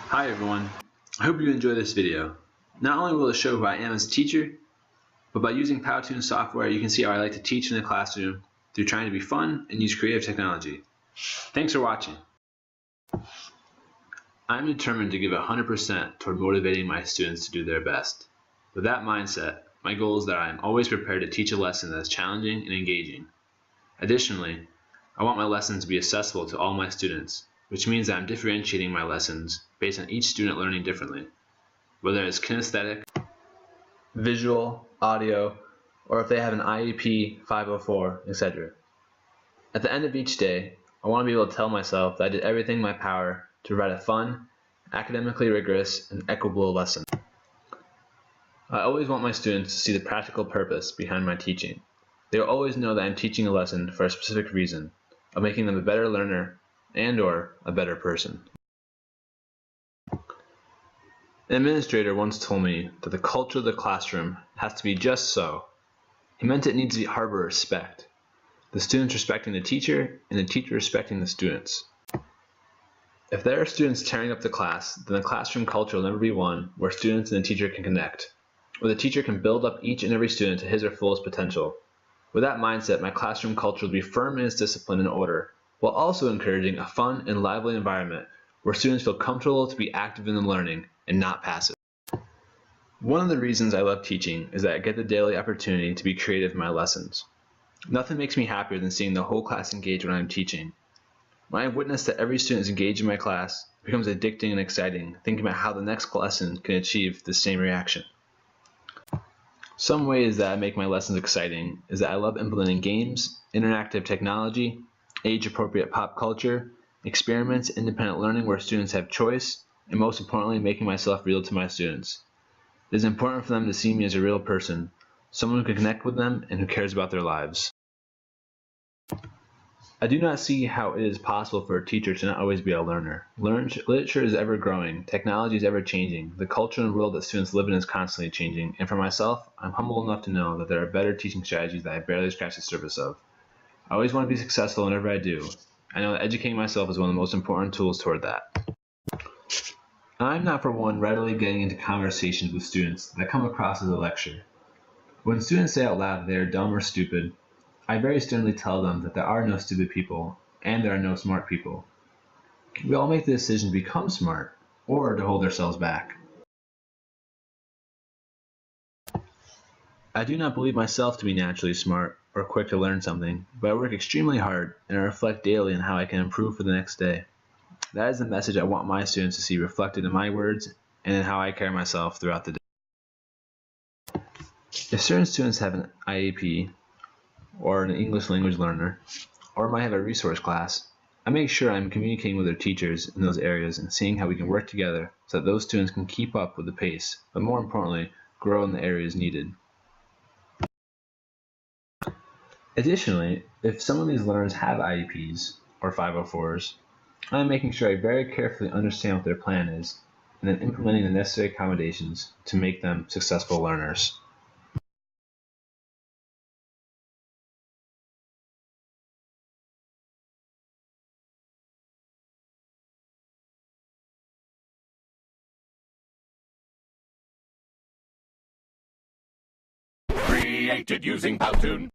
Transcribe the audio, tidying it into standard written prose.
Hi everyone, I hope you enjoy this video. Not only will it show who I am as a teacher, but by using Powtoon software you can see how I like to teach in the classroom through trying to be fun and use creative technology. Thanks for watching. I'm determined to give 100% toward motivating my students to do their best. With that mindset, my goal is that I am always prepared to teach a lesson that is challenging and engaging. Additionally, I want my lessons to be accessible to all my students, which means that I'm differentiating my lessons based on each student learning differently, whether it's kinesthetic, visual, audio, or if they have an IEP 504, etc. At the end of each day, I want to be able to tell myself that I did everything in my power to provide a fun, academically rigorous, and equitable lesson. I always want my students to see the practical purpose behind my teaching. They will always know that I'm teaching a lesson for a specific reason, of making them a better learner and/or a better person. An administrator once told me that the culture of the classroom has to be just so. He meant it needs to harbor respect. The students respecting the teacher and the teacher respecting the students. If there are students tearing up the class, then the classroom culture will never be one where students and the teacher can connect, where the teacher can build up each and every student to his or fullest potential. With that mindset, my classroom culture will be firm in its discipline and order, while also encouraging a fun and lively environment where students feel comfortable to be active in the learning and not passive. One of the reasons I love teaching is that I get the daily opportunity to be creative in my lessons. Nothing makes me happier than seeing the whole class engage when I'm teaching. When I witness that every student is engaged in my class, it becomes addicting and exciting, thinking about how the next lesson can achieve the same reaction. Some ways that I make my lessons exciting is that I love implementing games, interactive technology, age-appropriate pop culture, experiments, independent learning where students have choice, and most importantly, making myself real to my students. It is important for them to see me as a real person, someone who can connect with them and who cares about their lives. I do not see how it is possible for a teacher to not always be a learner. Literature is ever growing, technology is ever changing, the culture and world that students live in is constantly changing, and for myself, I'm humble enough to know that there are better teaching strategies that I barely scratch the surface of. I always want to be successful whenever I do. I know that educating myself is one of the most important tools toward that. I'm not for one readily getting into conversations with students that come across as a lecture. When students say out loud that they are dumb or stupid, I very sternly tell them that there are no stupid people and there are no smart people. We all make the decision to become smart or to hold ourselves back. I do not believe myself to be naturally smart or quick to learn something, but I work extremely hard and I reflect daily on how I can improve for the next day. That is the message I want my students to see reflected in my words and in how I carry myself throughout the day. If certain students have an IEP, or an English language learner, or might have a resource class, I make sure I'm communicating with their teachers in those areas and seeing how we can work together so that those students can keep up with the pace, but more importantly, grow in the areas needed. Additionally, if some of these learners have IEPs or 504s, I'm making sure I very carefully understand what their plan is and then implementing the necessary accommodations to make them successful learners. Created using Powtoon.